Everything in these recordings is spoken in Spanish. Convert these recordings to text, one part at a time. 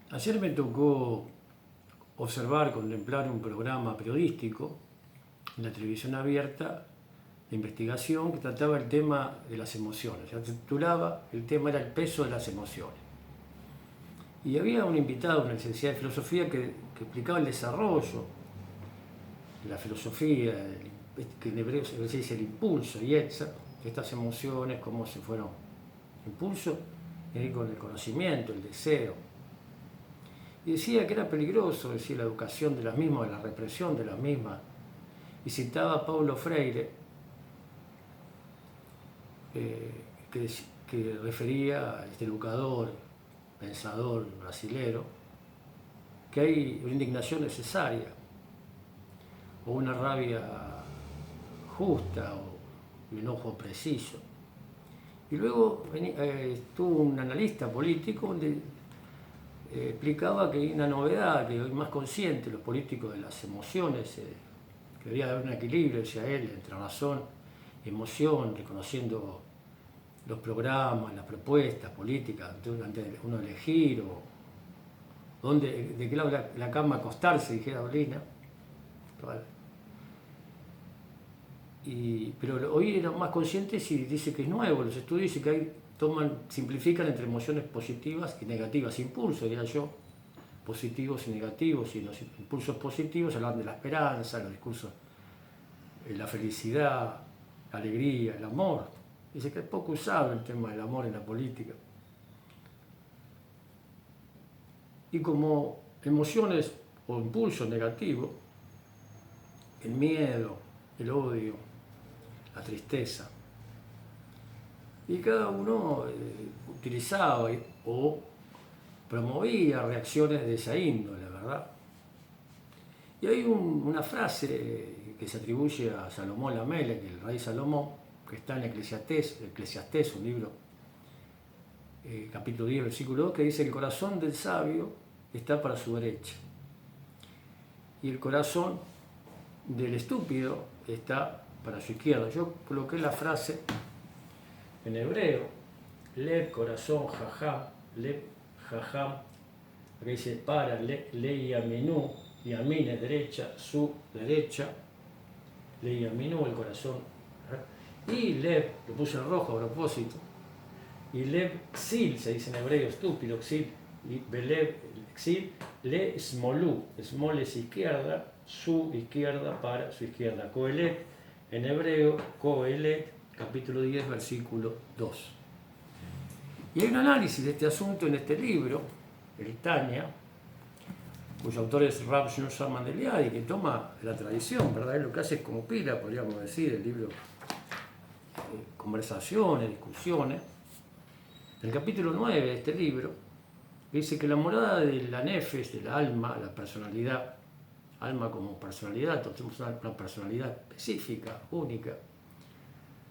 Ayer me tocó observar, contemplar un programa periodístico en la televisión abierta de investigación que trataba el tema de las emociones. Se titulaba, el tema era el peso de las emociones. Y había un invitado, una licenciada de filosofía, que explicaba el desarrollo de la filosofía, que en hebreo se dice el impulso, yetzer, estas emociones, cómo se fueron. Impulso tiene que ver con el conocimiento, el deseo. Y decía que era peligroso, decía, la educación de las mismas, la represión de las mismas. Y citaba a Paulo Freire, que refería a este educador, pensador brasilero, que hay una indignación necesaria, o una rabia justa, o un enojo preciso. Y luego estuvo un analista político donde explicaba que hay una novedad, que hoy más consciente los políticos de las emociones, que debería haber un equilibrio, decía él, entre razón y emoción, reconociendo los programas, las propuestas políticas, antes de uno elegir, o de qué lado de la cama acostarse, dijera Dolina. Pero hoy eran más conscientes y dice que es nuevo, los estudios dicen que hay simplifican entre emociones positivas y negativas, impulsos, diría yo, positivos y negativos, y los impulsos positivos hablan de la esperanza, los discursos, la felicidad, la alegría, el amor. Dice que es poco usado el tema del amor en la política. Y como emociones o impulsos negativos, el miedo, el odio, la tristeza, y cada uno utilizaba o promovía reacciones de esa índole, ¿verdad? Y hay una frase que se atribuye a Salomón Lamelech, el rey Salomón, que está en Eclesiastés, un libro, capítulo 10, versículo 2, que dice: el corazón del sabio está para su derecha, y el corazón del estúpido está para su izquierda. Yo coloqué la frase en hebreo, lev, corazón, jajam, lev, jajam, que dice para, le yaminu, yamin es derecha, su derecha, le yaminu, el corazón, y lev, lo puse en rojo a propósito, y lev xil, se dice en hebreo, estúpido, xil, y belev, xil, le smolú, smol es izquierda, su izquierda para su izquierda, kohelet, en hebreo, kohelet, capítulo 10, versículo 2. Y hay un análisis de este asunto en este libro, el Tania, cuyo autor es Rav Shneur Zalman de Liadi, que toma la tradición, ¿verdad? Él lo que hace es compila, podríamos decir, el libro, conversaciones, discusiones. El capítulo 9 de este libro dice que la morada de la nefesh, de la alma, la personalidad, alma como personalidad, todos tenemos una personalidad específica, única,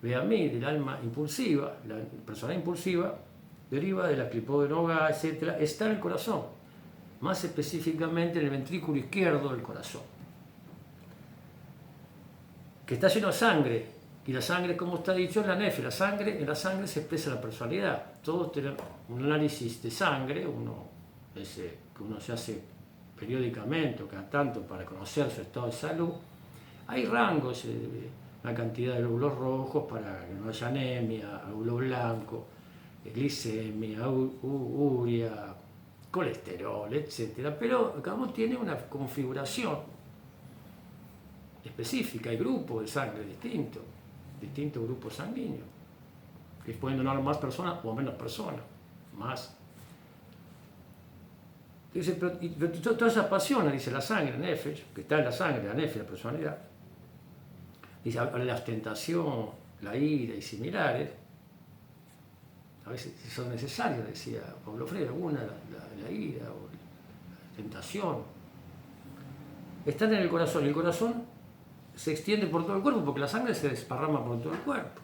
ve a mí, del alma impulsiva, la personalidad impulsiva, deriva de la clipó de noga, etc., está en el corazón, más específicamente en el ventrículo izquierdo del corazón, que está lleno de sangre, y la sangre, como está dicho, es la nefesh, en la sangre se expresa la personalidad. Todos tenemos un análisis de sangre, que uno se hace periódicamente o cada tanto para conocer su estado de salud. Hay rangos, una cantidad de glóbulos rojos para que no haya anemia, glóbulo blanco, glicemia, urea, colesterol, etc. Pero cada uno tiene una configuración específica, hay grupos de sangre distintos grupos sanguíneos, que pueden donar más personas o menos personas, más. Dice, pero todas esas pasiones, dice la sangre, nefesh, que está en la sangre, la nefesh, la personalidad, dice, la ostentación, la ira y similares, a veces son necesarias, decía Pablo Freire, alguna, la ira o la tentación, están en el corazón, y el corazón se extiende por todo el cuerpo, porque la sangre se desparrama por todo el cuerpo.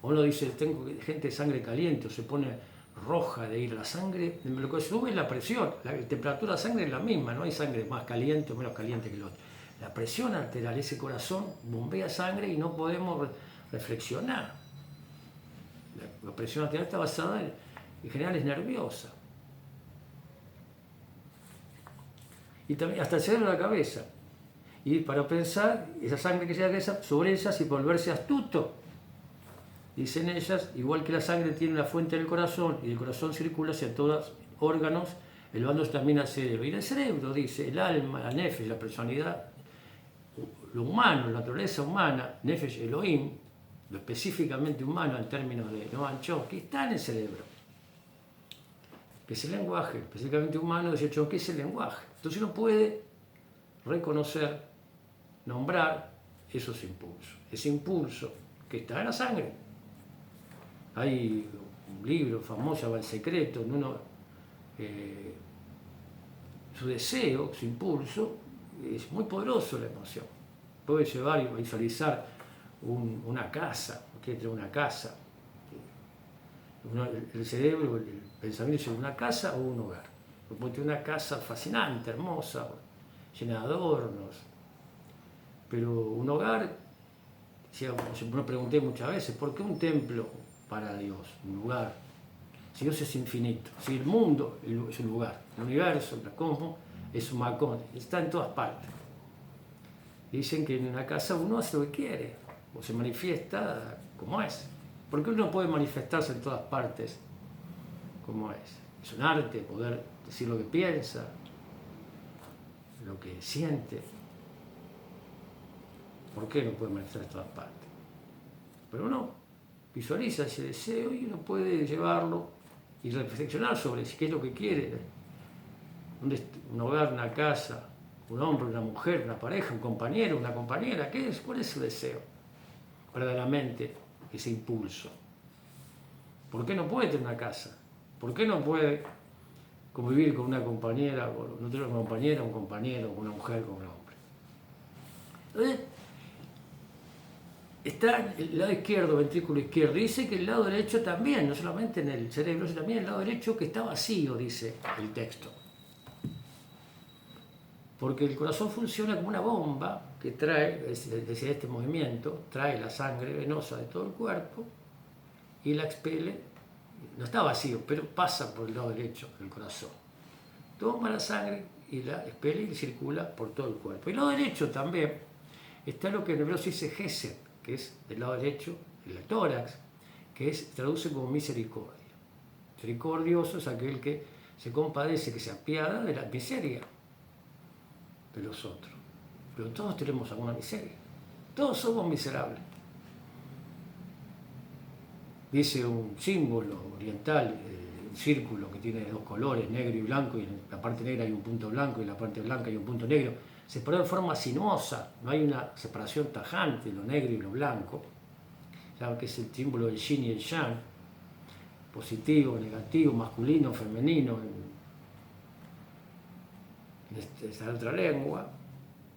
Uno dice, tengo gente de sangre caliente, o se pone roja de ira. La sangre, lo que sube es la presión, la temperatura de la sangre es la misma, no hay sangre más caliente o menos caliente que la otra. La presión arterial, ese corazón bombea sangre y no podemos reflexionar. La presión arterial está basada en general es nerviosa. y también hasta el cerebro de la cabeza. Y para pensar, esa sangre que llega a la cabeza, sobre ellas y volverse astuto. Dicen ellas, igual que la sangre tiene una fuente en el corazón y el corazón circula hacia todos los órganos, elevando también al cerebro. Y en el cerebro, dice, el alma, la nefesh, la personalidad, lo humano, la naturaleza humana, nefesh Elohim, lo específicamente humano en términos de Noam Chomsky, está en el cerebro. Que es el lenguaje, específicamente humano, decía Chomsky, es el lenguaje. Entonces uno puede reconocer, nombrar esos impulsos. Ese impulso que está en la sangre. Hay un libro famoso, El Secreto, en uno, su deseo, su impulso, es muy poderoso la emoción. Puede llevar y visualizar una casa, que entre una casa. El cerebro, el pensamiento sobre una casa o un hogar. Puede tener una casa fascinante, hermosa, llena de adornos. Pero un hogar, yo me pregunté muchas veces, ¿por qué un templo para Dios, un lugar? Si Dios es infinito, si el mundo es un lugar, el universo, el cosmos, es un macón, está en todas partes. Dicen que en una casa uno hace lo que quiere, o se manifiesta como es. ¿Por qué uno puede manifestarse en todas partes como es? Es un arte poder decir lo que piensa, lo que siente. ¿Por qué no puede manifestar en todas partes? Pero uno visualiza ese deseo y uno puede llevarlo y reflexionar sobre qué es lo que quiere. Un hogar, una casa, un hombre, una mujer, una pareja, un compañero, una compañera, ¿qué es? ¿Cuál es su deseo? Verdaderamente, ese impulso. ¿Por qué no puede tener una casa? ¿Por qué no puede convivir con una compañera, o no tener una compañera, un compañero, con una mujer, con un hombre? Entonces, está el lado izquierdo, ventrículo izquierdo. Dice que el lado derecho también, no solamente en el cerebro, sino también el lado derecho que está vacío, dice el texto. Porque el corazón funciona como una bomba que trae, desde este movimiento, trae la sangre venosa de todo el cuerpo y la expele. No está vacío, pero pasa por el lado derecho del corazón. Toma la sangre y la expele y circula por todo el cuerpo. Y el lado derecho también está lo que en hebreo se dice Gesed, que es del lado derecho, el tórax, que traduce como misericordia. Misericordioso es aquel que se compadece, que se apiada de la miseria de los otros. Pero todos tenemos alguna miseria. Todos somos miserables. Dice un símbolo oriental, un círculo que tiene dos colores, negro y blanco, y en la parte negra hay un punto blanco y en la parte blanca hay un punto negro, separado de forma sinuosa, no hay una separación tajante de lo negro y lo blanco, ¿saben? Que es el símbolo del yin y el yang, positivo, negativo, masculino, femenino, en esta otra lengua.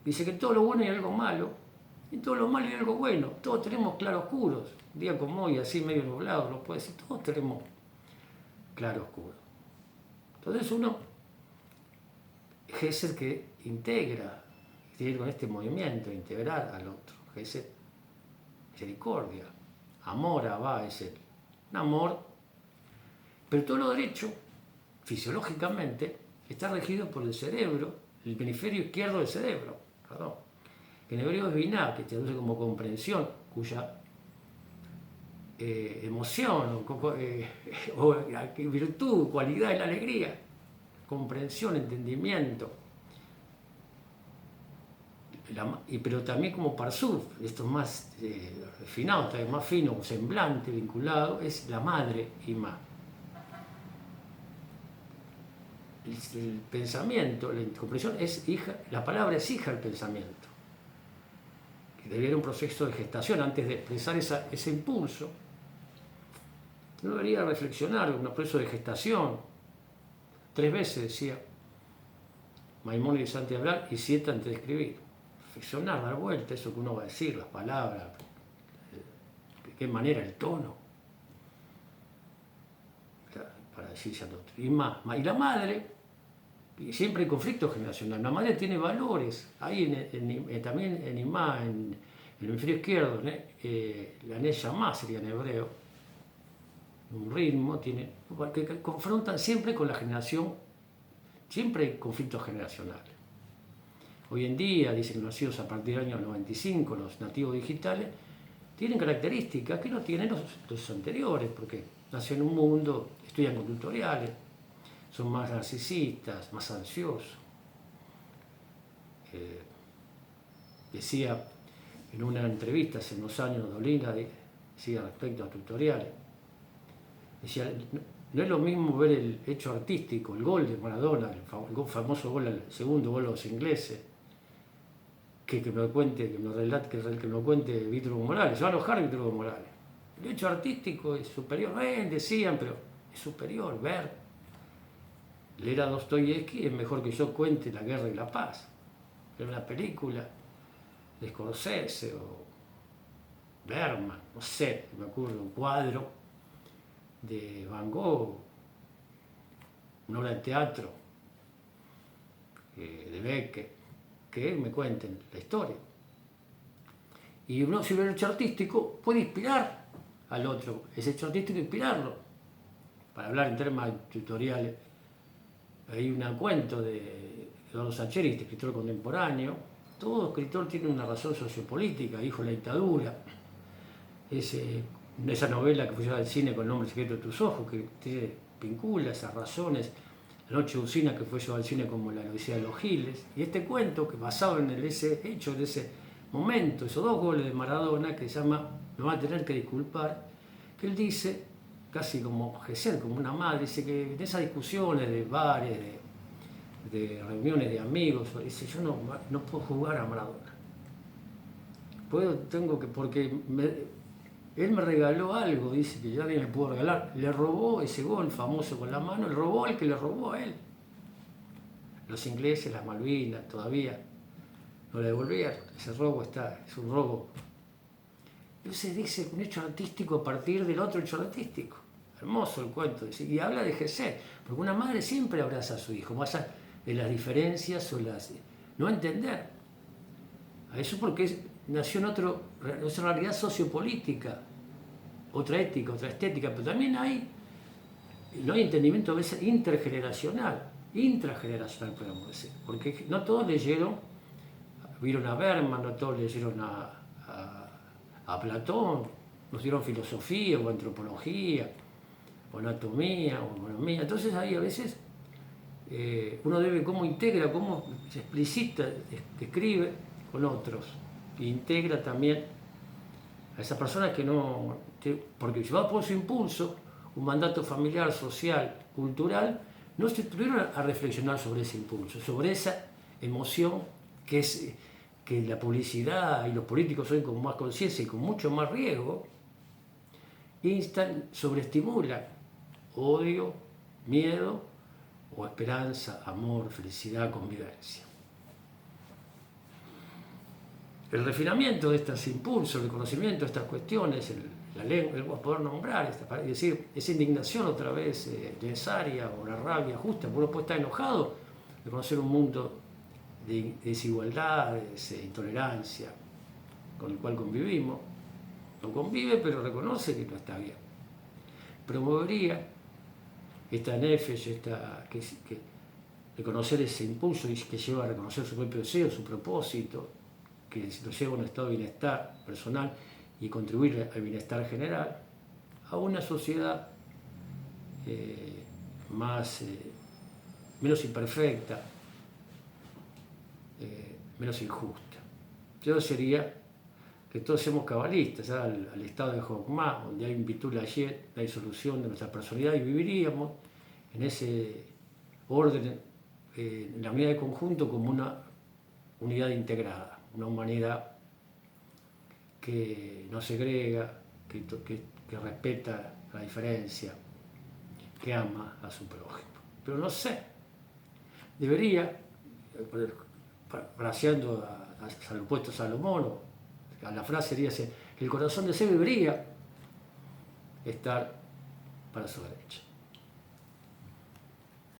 Dice que todo lo bueno hay algo malo, y todo lo malo hay algo bueno. Todos tenemos claroscuros. Un día como hoy, así medio nublado, lo puede decir, todos tenemos claroscuros. Entonces uno es el que integra, tiene que ir con este movimiento, integrar al otro. Es misericordia, amor, abá, es un amor. Pero todo lo derecho, fisiológicamente, está regido por el cerebro, el hemisferio izquierdo del cerebro, perdón. En hebreo es biná, que se traduce como comprensión, cuya emoción o virtud, cualidad es la alegría, comprensión, entendimiento. Pero también como parsuf, esto es más refinado, todavía más fino, semblante, vinculado, es la madre Imá. El pensamiento, la comprensión es hija, la palabra es hija del pensamiento. Que debería haber un proceso de gestación antes de expresar ese impulso. No debería reflexionar en un proceso de gestación. 3 veces decía Maimónides antes de hablar y 7 antes de escribir. Reflexionar, dar vuelta, eso que uno va a decir, las palabras, de qué manera, el tono, para decirse al otro. Y más. Y la madre, siempre hay conflicto generacional. La madre tiene valores. Ahí también en Imá, en el hemisferio izquierdo, la Neyamá sería en hebreo, un ritmo, que confrontan siempre con la generación, siempre hay conflictos generacionales. hoy en día, dicen nacidos a partir del año 95, los nativos digitales, tienen características que no tienen los anteriores, porque nacen en un mundo, estudian con tutoriales, son más narcisistas, más ansiosos. Decía en una entrevista hace unos años, Dolina, decía respecto a tutoriales, decía, no es lo mismo ver el hecho artístico, el gol de Maradona, el famoso gol, el segundo gol de los ingleses, que me lo cuente, que me lo cuente Víctor Hugo Morales. Se va a enojar Víctor Hugo Morales. El hecho artístico es superior, decían, pero es superior. Leer a Dostoyevsky es mejor que yo cuente La Guerra y la Paz. Ver una película de Scorsese o Bergman, no sé, me acuerdo, un cuadro de Van Gogh, una obra de teatro de Beckett, que me cuenten la historia. Y uno, si ve el hecho artístico, puede inspirar al otro, ese hecho artístico inspirarlo. Para hablar en temas tutoriales, hay un cuento de Eduardo Sacheri, este escritor contemporáneo. Todo escritor tiene una razón sociopolítica, hijo de la dictadura. Esa novela que fue llevada al cine con el nombre secreto de tus ojos, que vincula esas razones. La noche de Usina, que fue llevada al cine como La Odisea de los Giles. Y este cuento, que basado en ese hecho, en ese momento, esos dos goles de Maradona, que se llama Me va a tener que disculpar, que él dice, casi como Gesell, como una madre, dice que en esas discusiones de bares, de reuniones de amigos, dice, yo no puedo jugar a Maradona. Porque él me regaló algo, dice, que ya nadie me pudo regalar. Le robó ese gol famoso con la mano, le robó al que le robó a él. Los ingleses, las Malvinas, todavía no le devolvieron. Ese robo es un robo. Entonces dice un hecho artístico a partir del otro hecho artístico. Hermoso el cuento. Y habla de Gesell, porque una madre siempre abraza a su hijo, más allá de las diferencias o no entender. A eso porque nació en otra realidad sociopolítica, otra ética, otra estética, pero también no hay entendimiento a veces intrageneracional podemos decir, porque no todos vieron a Bergman, no todos leyeron a Platón, nos dieron filosofía o antropología, o anatomía, o economía. Entonces ahí a veces uno debe cómo integra, cómo se explicita, escribe con otros, e integra también a esas personas que no, porque llevado por su impulso, un mandato familiar, social, cultural, no se tuvieron a reflexionar sobre ese impulso, sobre esa emoción que la publicidad y los políticos hoy con más conciencia y con mucho más riesgo, sobreestimulan odio, miedo o esperanza, amor, felicidad, convivencia. El refinamiento de estos impulsos, el conocimiento de estas cuestiones, la lengua, poder nombrar, es decir, esa indignación otra vez necesaria o la rabia justa, porque uno puede estar enojado de conocer un mundo de desigualdades, intolerancia, con el cual convivimos. No convive, pero reconoce que no está bien. Promovería esta nefesh, de conocer ese impulso y que lleva a reconocer su propio deseo, su propósito, que lo lleva a un estado de bienestar personal y contribuir al bienestar general, a una sociedad menos imperfecta, menos injusta. Yo sería que todos seamos cabalistas, al estado de Jochma, donde hay un bitul hayet, la disolución de nuestra personalidad, y viviríamos en ese orden, en la unidad de conjunto, como una unidad integrada, una humanidad que no segrega, que respeta la diferencia, que ama a su prójimo. Pero no sé, debería, fraseando al opuesto Salomón, la frase sería que el corazón de ese debería estar para su derecha.